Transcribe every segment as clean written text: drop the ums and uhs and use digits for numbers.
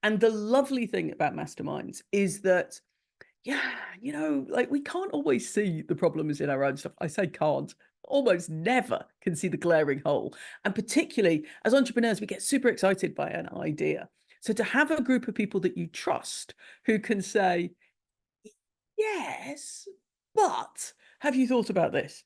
And the lovely thing about masterminds is that, yeah, like we can't always see the problems in our own stuff. I say can't, almost never can see the glaring hole. And particularly as entrepreneurs, we get super excited by an idea. So to have a group of people that you trust who can say, yes, but have you thought about this?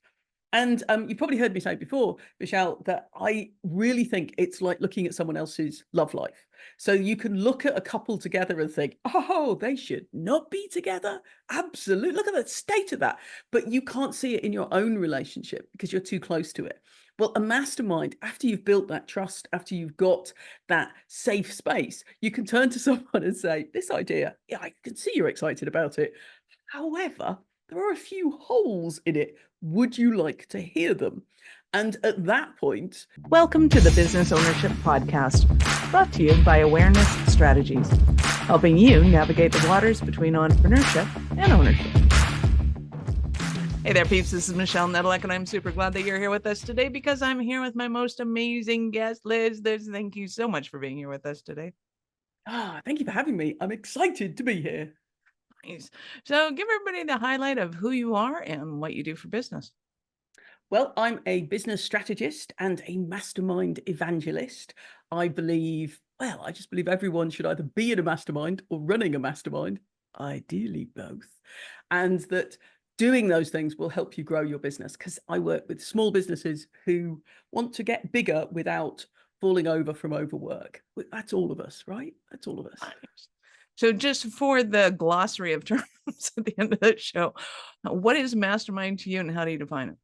And you probably heard me say before, Michelle, that I really think it's like looking at someone else's love life. So you can look at a couple together and think, oh, they should not be together. Absolutely. Look at the state of that. But you can't see it in your own relationship because you're too close to it. Well, a mastermind, after you've built that trust, after you've got that safe space, you can turn to someone and say, this idea, yeah, I can see you're excited about it. However, there are a few holes in it. Would you like to hear them? And at that point, welcome to the Business Ownership Podcast, brought to you by Awareness Strategies, helping you navigate the waters between entrepreneurship and ownership. Hey there, peeps. This is Michelle Nedelec, and I'm super glad that you're here with us today because I'm here with my most amazing guest, Liz. Thank you so much for being here with us today. Thank you for having me. I'm excited to be here. Nice. So give everybody the highlight of who you are and what you do for business. Well, I'm a business strategist and a mastermind evangelist. I just believe everyone should either be in a mastermind or running a mastermind, ideally both. And that doing those things will help you grow your business, because I work with small businesses who want to get bigger without falling over from overwork. That's all of us, right? That's all of us. So just for the glossary of terms at the end of the show, what is mastermind to you and how do you define it?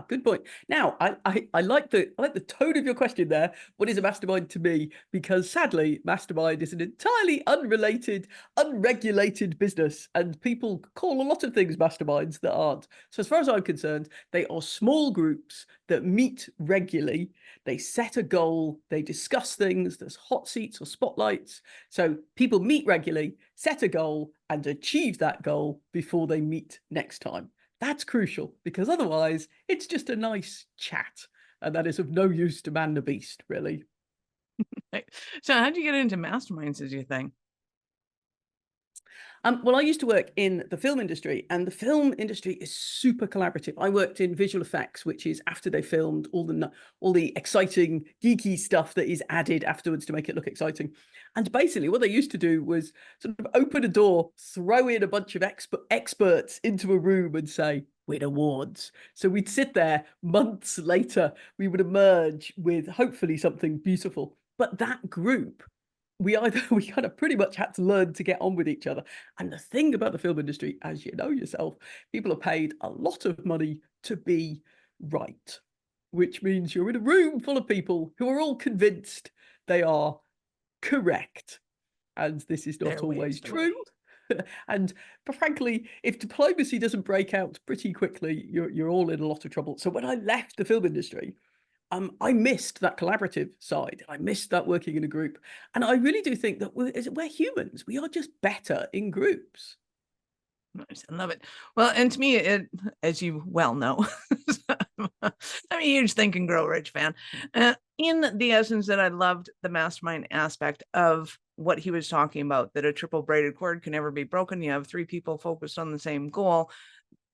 Good point. Now, I like the tone of your question there. What is a mastermind to me? Because sadly, mastermind is an entirely unrelated, unregulated business, and people call a lot of things masterminds that aren't. So as far as I'm concerned, they are small groups that meet regularly. They set a goal, they discuss things, there's hot seats or spotlights. So people meet regularly, set a goal, and achieve that goal before they meet next time. That's crucial, because otherwise it's just a nice chat, and that is of no use to man the beast, really. So how did you get into masterminds, as you think? Well, I used to work in the film industry, and the film industry is super collaborative. I worked in visual effects, which is after they filmed all the exciting, geeky stuff that is added afterwards to make it look exciting. And basically what they used to do was sort of open a door, throw in a bunch of experts into a room and say, win awards. So we'd sit there months later, we would emerge with hopefully something beautiful. But that group, we kind of pretty much had to learn to get on with each other. And the thing about the film industry, as you know yourself, people are paid a lot of money to be right, which means you're in a room full of people who are all convinced they are correct. And this is not always true. And frankly, if diplomacy doesn't break out pretty quickly, you're all in a lot of trouble. So when I left the film industry, I missed that collaborative side. I missed that working in a group. And I really do think that we're humans. We are just better in groups. Nice. I love it. Well, and to me, as you well know, I'm a huge Think and Grow Rich fan. In the essence that I loved the mastermind aspect of what he was talking about, that a triple braided cord can never be broken. You have three people focused on the same goal.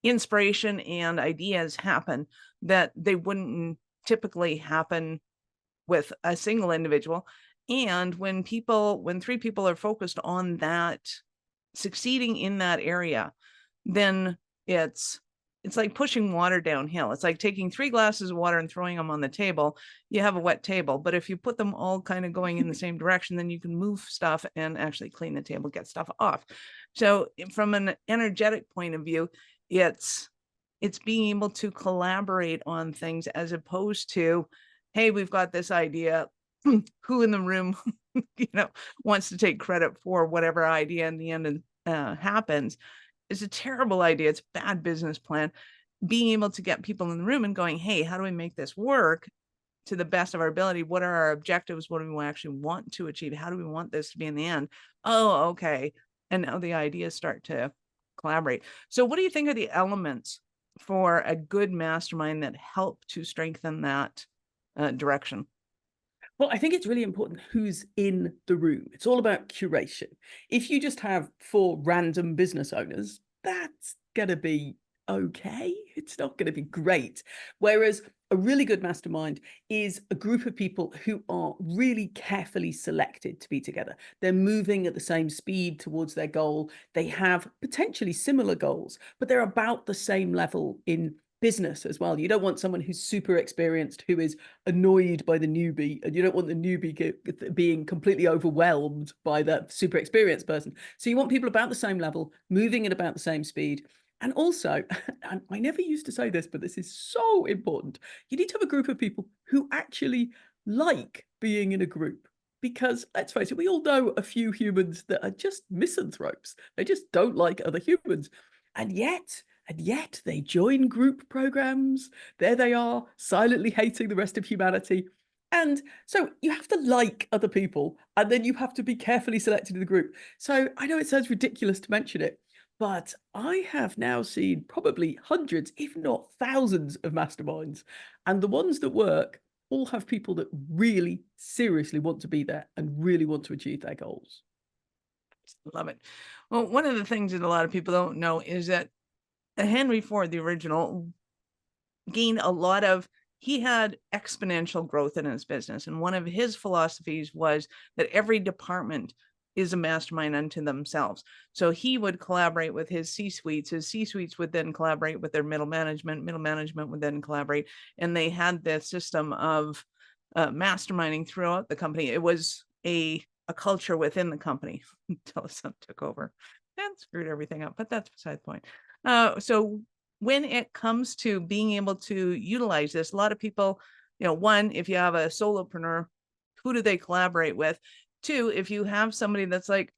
Inspiration and ideas happen that they wouldn't typically happen with a single individual. And when three people are focused on that, succeeding in that area, then it's like pushing water downhill. It's like taking 3 glasses of water and throwing them on the table. You have a wet table, but if you put them all kind of going in the same direction, then you can move stuff and actually clean the table, get stuff off. So from an energetic point of view, it's being able to collaborate on things as opposed to, hey, we've got this idea. Who in the room, wants to take credit for whatever idea in the end happens? It's a terrible idea. It's a bad business plan. Being able to get people in the room and going, hey, how do we make this work to the best of our ability? What are our objectives? What do we actually want to achieve? How do we want this to be in the end? Oh, okay. And now the ideas start to collaborate. So what do you think are the elements for a good mastermind that help to strengthen that direction? Well, I think it's really important who's in the room. It's all about curation. If you just have 4 random business owners, that's going to be okay. It's not going to be great. Whereas a really good mastermind is a group of people who are really carefully selected to be together. They're moving at the same speed towards their goal. They have potentially similar goals, but they're about the same level in business as well. You don't want someone who's super experienced who is annoyed by the newbie, and you don't want the newbie being completely overwhelmed by the super experienced person. So you want people about the same level, moving at about the same speed. And also, I never used to say this, but this is so important. You need to have a group of people who actually like being in a group. Because let's face it, we all know a few humans that are just misanthropes. They just don't like other humans. And yet they join group programs. There they are, silently hating the rest of humanity. And so you have to like other people, and then you have to be carefully selected in the group. So I know it sounds ridiculous to mention it, but I have now seen probably hundreds, if not thousands, of masterminds. And the ones that work all have people that really seriously want to be there and really want to achieve their goals. Love it. Well, one of the things that a lot of people don't know is that Henry Ford, the original, gained a lot of, he had exponential growth in his business. And one of his philosophies was that every department is a mastermind unto themselves. So he would collaborate with his C-suites. His C-suites would then collaborate with their middle management. Middle management would then collaborate. And they had this system of masterminding throughout the company. It was a culture within the company until his son took over and screwed everything up. But that's beside the point. So when it comes to being able to utilize this, a lot of people, one, if you have a solopreneur, who do they collaborate with? 2, if you have somebody that's like,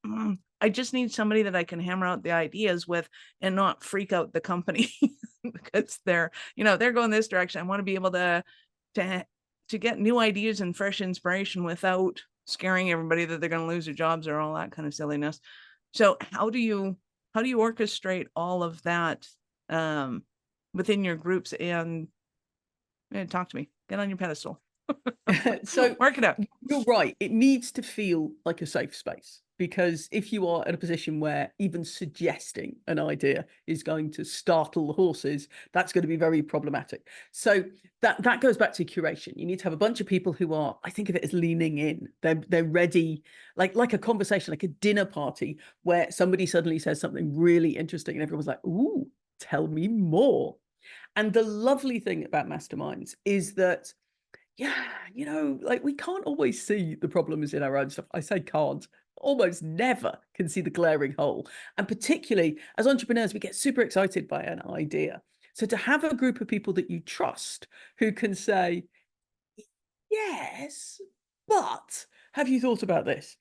I just need somebody that I can hammer out the ideas with and not freak out the company because they're going this direction. I want to be able to get new ideas and fresh inspiration without scaring everybody that they're going to lose their jobs or all that kind of silliness. So how do you orchestrate all of that within your groups? And talk to me, get on your pedestal. So work it out. You're right. It needs to feel like a safe space, because if you are in a position where even suggesting an idea is going to startle the horses, that's going to be very problematic. So that goes back to curation. You need to have a bunch of people who are, I think of it as leaning in. They're ready, like a conversation, like a dinner party where somebody suddenly says something really interesting and everyone's like, ooh, tell me more. And the lovely thing about masterminds is that, we can't always see the problems in our own stuff. I say can't, almost never can see the glaring hole. And particularly as entrepreneurs, we get super excited by an idea. So to have a group of people that you trust who can say, yes, but have you thought about this?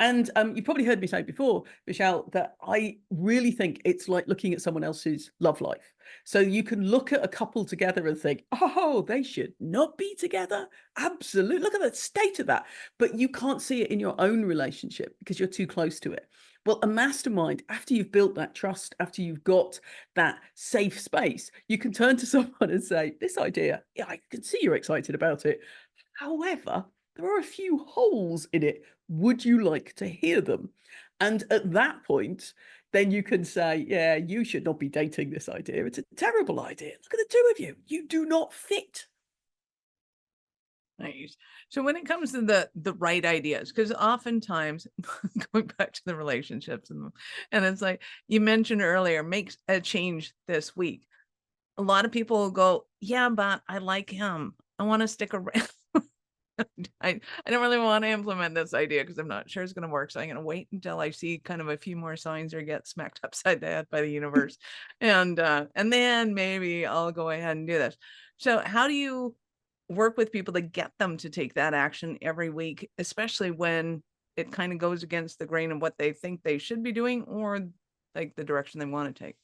And you probably heard me say before, Michelle, that I really think it's like looking at someone else's love life. So you can look at a couple together and think, oh, they should not be together. Absolutely. Look at the state of that. But you can't see it in your own relationship because you're too close to it. Well, a mastermind, after you've built that trust, after you've got that safe space, you can turn to someone and say, this idea, yeah, I can see you're excited about it. However, there are a few holes in it. Would you like to hear them? And at that point, then you can say, yeah, you should not be dating this idea. It's a terrible idea. Look at the 2 of you. You do not fit. Nice. So when it comes to the right ideas, because oftentimes going back to the relationships and it's like you mentioned earlier, make a change this week. A lot of people will go, yeah, but I like him. I want to stick around. I don't really want to implement this idea because I'm not sure it's going to work. So I'm going to wait until I see kind of a few more signs or get smacked upside the head by the universe. and then maybe I'll go ahead and do this. So how do you work with people to get them to take that action every week, especially when it kind of goes against the grain of what they think they should be doing or like the direction they want to take?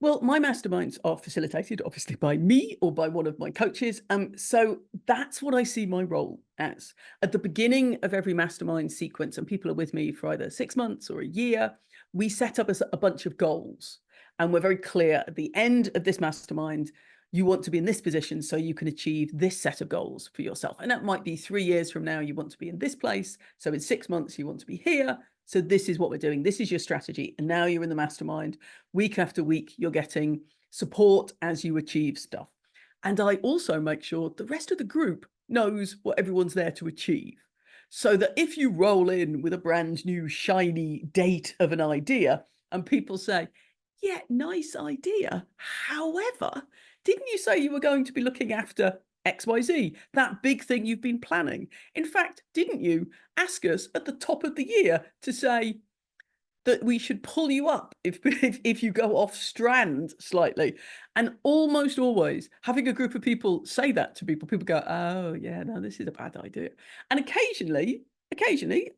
Well, my masterminds are facilitated, obviously, by me or by one of my coaches. So that's what I see my role as. At the beginning of every mastermind sequence, and people are with me for either 6 months or a year, we set up a bunch of goals. And we're very clear at the end of this mastermind, you want to be in this position so you can achieve this set of goals for yourself. And that might be 3 years from now, you want to be in this place. So in 6 months, you want to be here. So this is what we're doing. This is your strategy. And now you're in the mastermind. Week after week, you're getting support as you achieve stuff. And I also make sure the rest of the group knows what everyone's there to achieve. So that if you roll in with a brand new shiny date of an idea and people say, yeah, nice idea. However, didn't you say you were going to be looking after XYZ, that big thing you've been planning? In fact, didn't you ask us at the top of the year to say that we should pull you up if you go off strand slightly? And almost always having a group of people say that to people go, oh yeah, no, this is a bad idea. And occasionally,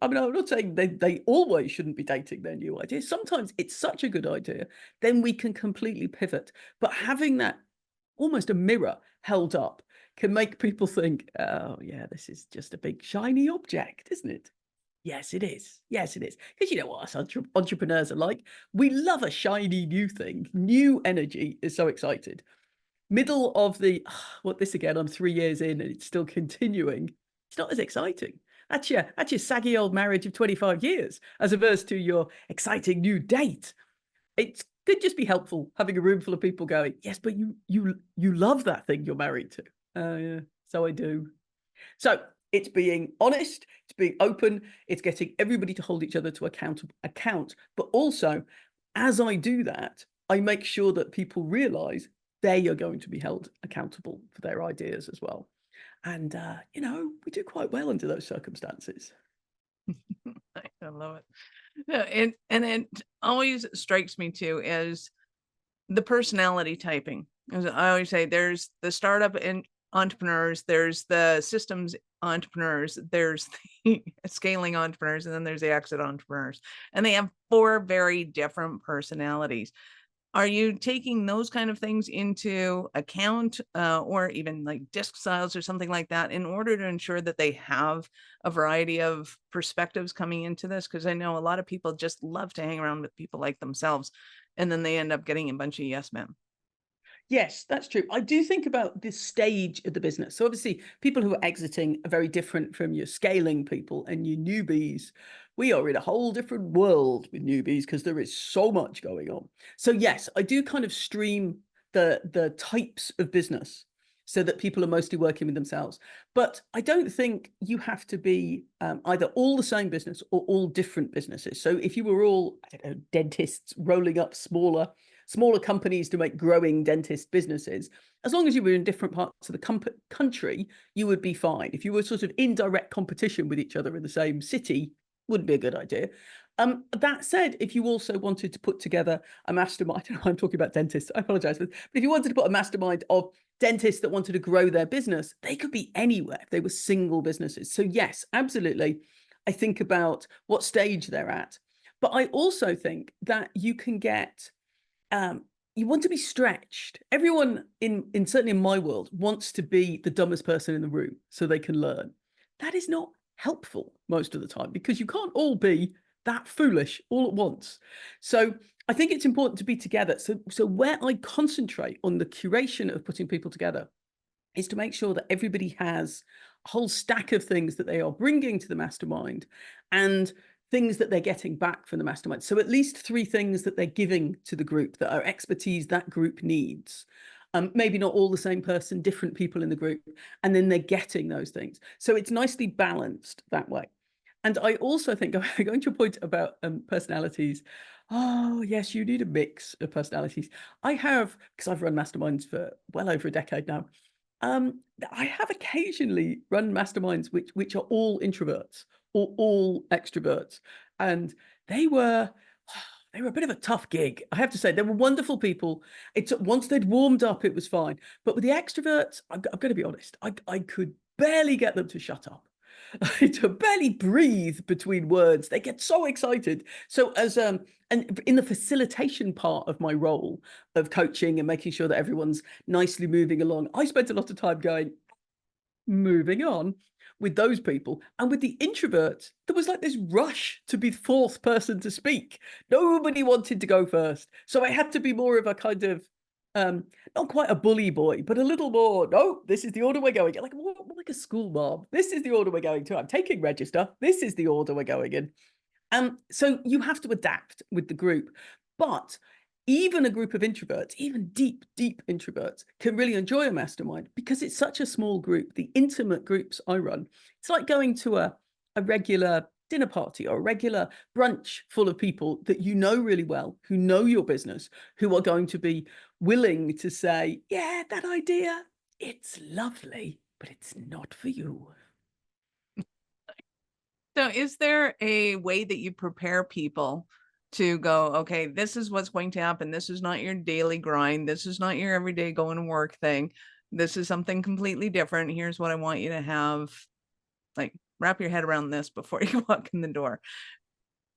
I mean, I'm not saying they always shouldn't be dating their new ideas. Sometimes it's such a good idea, then we can completely pivot. But having that almost a mirror held up can make people think, oh yeah, this is just a big shiny object, isn't it? Yes, it is. Yes, it is. Because you know what us entrepreneurs are like. We love a shiny new thing. New energy is so excited. Middle of the, what this again, I'm 3 years in and it's still continuing. It's not as exciting. That's your saggy old marriage of 25 years, as opposed to your exciting new date. It could just be helpful having a room full of people going, yes, but you love that thing you're married to. Yeah, so I do. So it's being honest, it's being open, it's getting everybody to hold each other to account. But also, as I do that, I make sure that people realize they are going to be held accountable for their ideas as well. And, you know, we do quite well under those circumstances. I love it. Yeah, and it always strikes me too as the personality typing. As I always say, there's the startup and entrepreneurs, there's the systems entrepreneurs, there's the scaling entrepreneurs, and then there's the exit entrepreneurs. And they have 4 very different personalities. Are you taking those kind of things into account, or even like disc styles or something like that, in order to ensure that they have a variety of perspectives coming into this? Because I know a lot of people just love to hang around with people like themselves, and then they end up getting a bunch of yes men. Yes, that's true. I do think about this stage of the business. So obviously, people who are exiting are very different from your scaling people and your newbies. We are in a whole different world with newbies because there is so much going on. So yes, I do kind of stream the types of business so that people are mostly working with themselves. But I don't think you have to be either all the same business or all different businesses. So if you were all, I don't know, dentists rolling up smaller companies to make growing dentist businesses, as long as you were in different parts of the country, you would be fine. If you were sort of in direct competition with each other in the same city, wouldn't be a good idea. That said, if you also wanted to put together a mastermind, I'm talking about dentists, I apologize, but if you wanted to put a mastermind of dentists that wanted to grow their business, they could be anywhere if they were single businesses. So yes, absolutely. I think about what stage they're at. But I also think that you can get, you want to be stretched. Everyone in certainly in my world wants to be the dumbest person in the room so they can learn. That is not helpful most of the time because you can't all be that foolish all at once. So I think it's important to be together. So where I concentrate on the curation of putting people together is to make sure that everybody has a whole stack of things that they are bringing to the mastermind and things that they're getting back from the mastermind. So at least 3 things that they're giving to the group that are expertise that group needs. Maybe not all the same person, different people in the group, and then they're getting those things. So it's nicely balanced that way. And I also think, going to a point about personalities, oh yes, you need a mix of personalities. I have, because I've run masterminds for well over a decade now, I have occasionally run masterminds which are all introverts or all extroverts, and they were a bit of a tough gig, I have to say. They were wonderful people. It took, once they'd warmed up, it was fine. But with the extroverts, I'm going to be honest, I could barely get them to shut up. To barely breathe between words. They get so excited. So as and in the facilitation part of my role of coaching and making sure that everyone's nicely moving along, I spent a lot of time going, moving on with those people. And with the introverts, there was like this rush to be the 4th person to speak. Nobody wanted to go first. So I had to be more of a kind of not quite a bully boy, but a little more, no, this is the order we're going in. Like, more like a school mom. This is the order we're going to. I'm taking register. This is the order we're going in. So you have to adapt with the group. But even a group of introverts, even deep, deep introverts, can really enjoy a mastermind because it's such a small group. The intimate groups I run, it's like going to a regular dinner party or a regular brunch full of people that you know really well, who know your business, who are going to be willing to say, yeah, that idea, it's lovely, but it's not for you. So is there a way that you prepare people to go, okay, this is what's going to happen. This is not your daily grind. This is not your everyday going to work thing. This is something completely different. Here's what I want you to have. Like, wrap your head around this before you walk in the door.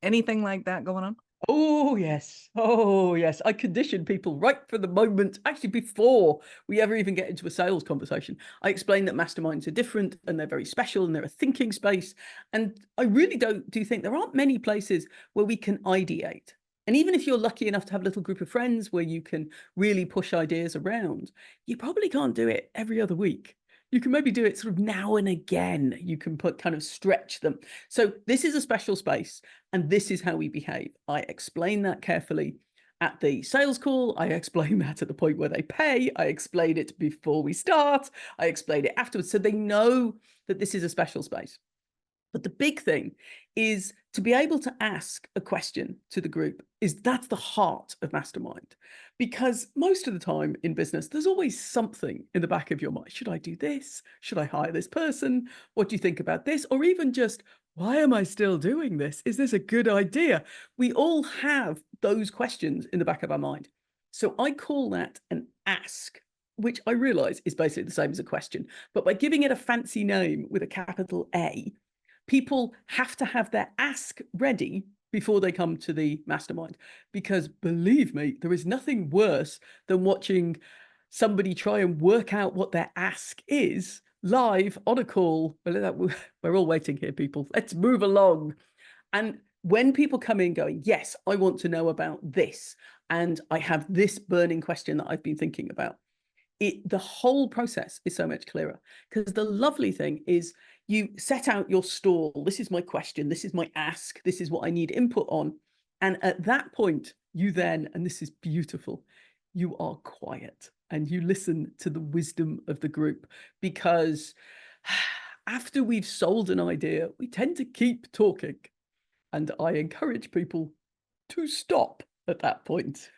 Anything like that going on? Oh, yes. Oh, yes. I condition people right from the moment, actually, before we ever even get into a sales conversation. I explain that masterminds are different and they're very special and they're a thinking space. And I really do think there aren't many places where we can ideate. And even if you're lucky enough to have a little group of friends where you can really push ideas around, you probably can't do it every other week. You can maybe do it sort of now and again. You can kind of stretch them. So this is a special space. And this is how we behave. I explain that carefully at the sales call. I explain that at the point where they pay. I explain it before we start. I explain it afterwards. So they know that this is a special space. But the big thing is to be able to ask a question to the group. That's the heart of Mastermind. Because most of the time in business, there's always something in the back of your mind. Should I do this? Should I hire this person? What do you think about this? Or even just, why am I still doing this? Is this a good idea? We all have those questions in the back of our mind. So I call that an ask, which I realize is basically the same as a question. But by giving it a fancy name with a capital A, people have to have their ask ready before they come to the mastermind. Because believe me, there is nothing worse than watching somebody try and work out what their ask is live on a call. We're all waiting here, people. Let's move along. And when people come in going, yes, I want to know about this, and I have this burning question that I've been thinking about, the whole process is so much clearer. Because the lovely thing is you set out your stall. This is my question. This is my ask. This is what I need input on. And at that point, you then, and this is beautiful, you are quiet and you listen to the wisdom of the group. Because after we've sold an idea, we tend to keep talking. And I encourage people to stop at that point.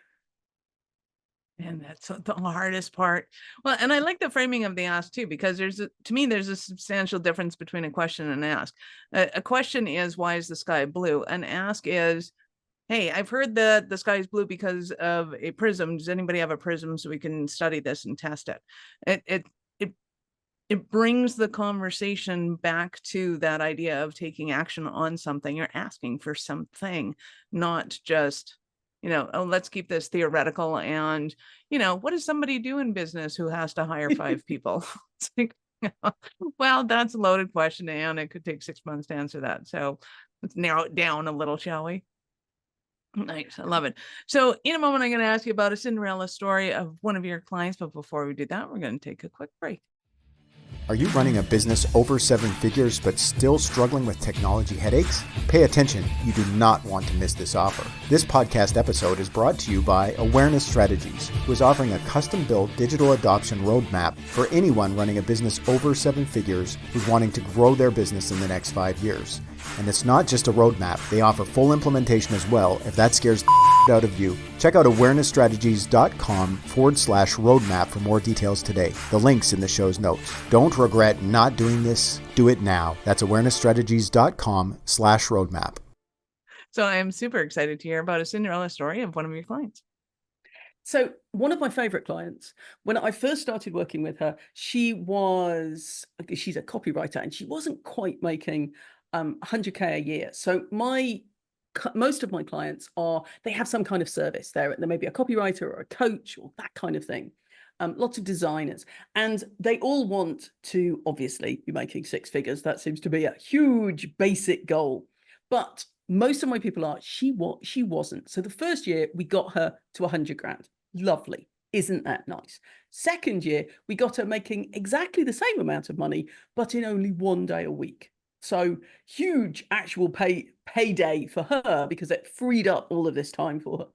And that's the hardest part. Well, and I like the framing of the ask too, because to me, there's a substantial difference between a question and an ask. A question is, why is the sky blue? An ask is, hey, I've heard that the sky is blue because of a prism. Does anybody have a prism so we can study this and test it? It brings the conversation back to that idea of taking action on something. You're asking for something, not just, oh, let's keep this theoretical. And, what does somebody do in business who has to hire 5 people? It's like, well, that's a loaded question, and it could take 6 months to answer that. So let's narrow it down a little, shall we? Nice. I love it. So in a moment, I'm going to ask you about a Cinderella story of one of your clients. But before we do that, we're going to take a quick break. Are you running a business over 7 figures but still struggling with technology headaches? Pay attention, you do not want to miss this offer. This podcast episode is brought to you by Awareness Strategies, who is offering a custom-built digital adoption roadmap for anyone running a business over 7 figures who's wanting to grow their business in the next 5 years. And it's not just a roadmap, they offer full implementation as well if that scares the out of you. Check out awarenessstrategies.com/roadmap for more details today. The link's in the show's notes. Don't regret not doing this. Do it now. That's awarenessstrategies.com/roadmap. So I'm super excited to hear about a Cinderella story of one of your clients. So one of my favorite clients, when I first started working with her, she's a copywriter and she wasn't quite making 100K a year. So most of my clients they have some kind of service. There may be a copywriter or a coach or that kind of thing. Lots of designers, and they all want to obviously be making 6 figures. That seems to be a huge basic goal. But most of my people she wasn't. So the first year we got her to 100 grand. Lovely. Isn't that nice? Second year, we got her making exactly the same amount of money, but in only 1 day a week. So huge actual payday for her because it freed up all of this time for her.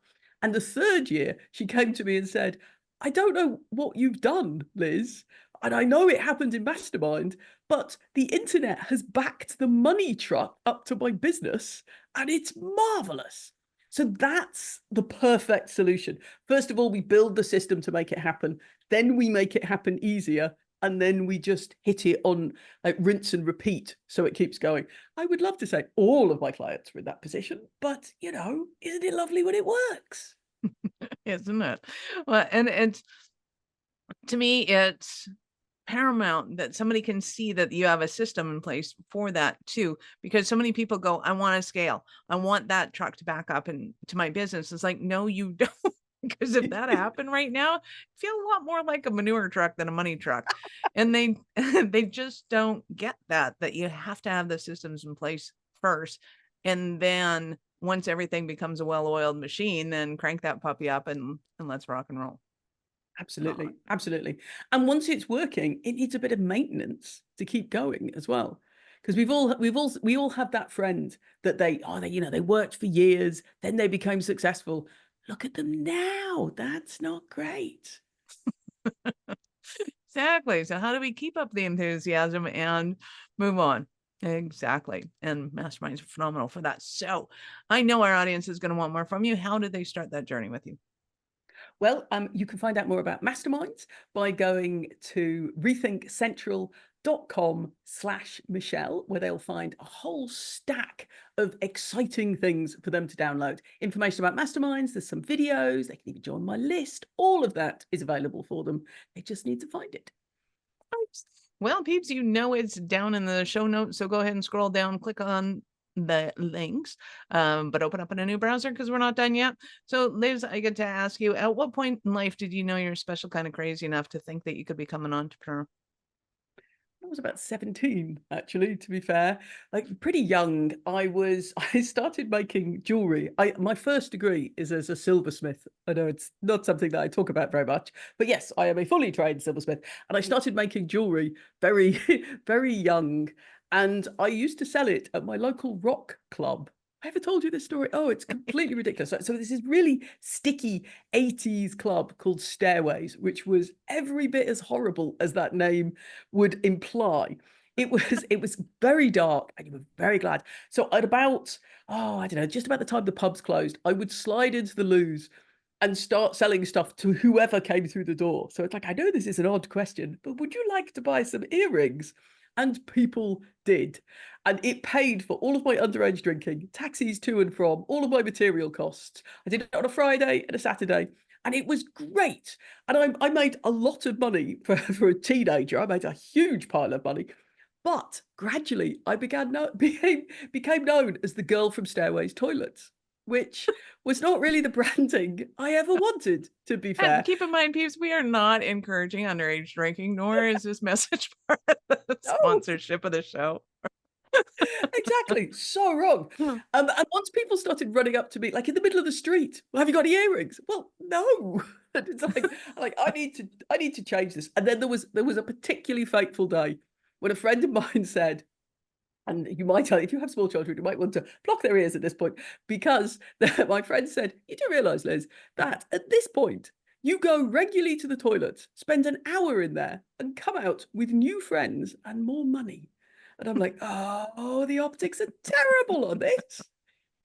And the third year, she came to me and said, I don't know what you've done, Liz. And I know it happened in Mastermind, but the internet has backed the money truck up to my business and it's marvelous. So that's the perfect solution. First of all, we build the system to make it happen. Then we make it happen easier. And then we just hit it on like rinse and repeat. So it keeps going. I would love to say all of my clients were in that position, but isn't it lovely when it works? Isn't it? Well, and to me, it's paramount that somebody can see that you have a system in place for that too, because so many people go, I want to scale. I want that truck to back up into my business. It's like, no, you don't. Because if that happened right now, it feels a lot more like a manure truck than a money truck. And they just don't get that you have to have the systems in place first. And then once everything becomes a well-oiled machine, then crank that puppy up and let's rock and roll. Absolutely. Absolutely. And once it's working, it needs a bit of maintenance to keep going as well. Because we all have that friend that they worked for years, then they became successful. Look at them now. That's not great. Exactly. So how do we keep up the enthusiasm and move on? Exactly. And Masterminds are phenomenal for that. So I know our audience is going to want more from you. How did they start that journey with you? Well, you can find out more about Masterminds by going to rethinkcentral.com/Michelle, where they'll find a whole stack of exciting things for them to download. Information about Masterminds, there's some videos, they can even join my list. All of that is available for them. They just need to find it. Well, peeps, it's down in the show notes. So go ahead and scroll down, click on the links, but open up in a new browser because we're not done yet. So Liz, I get to ask you, at what point in life did you know you're special kind of crazy enough to think that you could become an entrepreneur? I was about 17, actually, to be fair. Like pretty young. I started making jewelry. My first degree is as a silversmith. I know it's not something that I talk about very much, but yes, I am a fully trained silversmith. And I started making jewelry very, very young. And I used to sell it at my local rock club. I ever told you this story? Oh, it's completely ridiculous. So this is really sticky 80s club called Stairways, which was every bit as horrible as that name would imply. It was very dark and you were very glad. So at about, I don't know, just about the time the pubs closed, I would slide into the loos and start selling stuff to whoever came through the door. So it's like, I know this is an odd question, but would you like to buy some earrings? And people did. And it paid for all of my underage drinking, taxis to and from, all of my material costs. I did it on a Friday and a Saturday. And it was great. And I made a lot of money for a teenager. I made a huge pile of money. But gradually, I became known as the girl from Stairways Toilets, which was not really the branding I ever wanted, to be fair. And keep in mind, peeps, we are not encouraging underage drinking, nor is this message part of the sponsorship of the show. Exactly. So wrong. And once people started running up to me, like in the middle of the street, well, have you got any earrings? Well, no. And it's like I need to change this. And then there was a particularly fateful day when a friend of mine said, and you might, if you have small children, you might want to block their ears at this point, because my friend said, you do realize, Liz, that at this point, you go regularly to the toilet, spend an hour in there, and come out with new friends and more money. And I'm like, oh, the optics are terrible on this.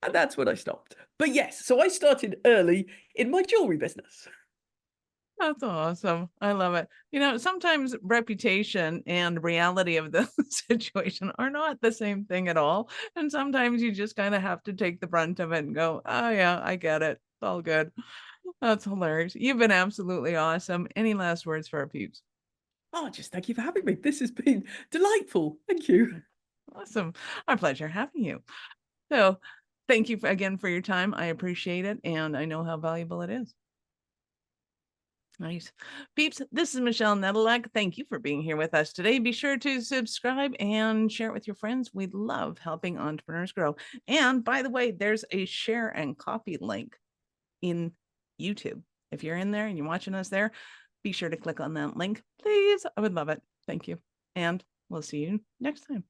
And that's when I stopped. But yes, so I started early in my jewelry business. That's awesome. I love it. Sometimes reputation and reality of the situation are not the same thing at all. And sometimes you just kind of have to take the brunt of it and go, oh yeah, I get it. It's all good. That's hilarious. You've been absolutely awesome. Any last words for our peeps? Oh, just thank you for having me. This has been delightful. Thank you. Awesome. Our pleasure having you. So thank you again for your time. I appreciate it. And I know how valuable it is. Nice. Peeps, this is Michelle Nedelec. Thank you for being here with us today. Be sure to subscribe and share it with your friends. We love helping entrepreneurs grow. And by the way, there's a share and copy link in YouTube if you're in there and you're watching us there, be sure to click on that link, please. I would love it. Thank you. And we'll see you next time.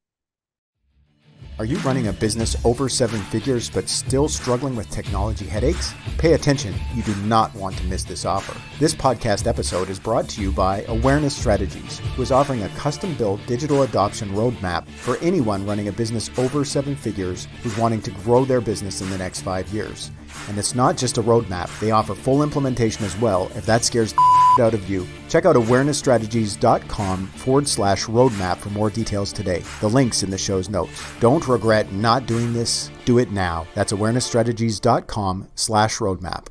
Are you running a business over 7 figures but still struggling with technology headaches? Pay attention, you do not want to miss this offer. This podcast episode is brought to you by Awareness Strategies, who is offering a custom-built digital adoption roadmap for anyone running a business over 7 figures who's wanting to grow their business in the next 5 years. And it's not just a roadmap, they offer full implementation as well if that scares the out of you. Check out awarenessstrategies.com/roadmap for more details today. The link's in the show's notes. Don't regret not doing this. Do it now. That's awarenessstrategies.com/roadmap.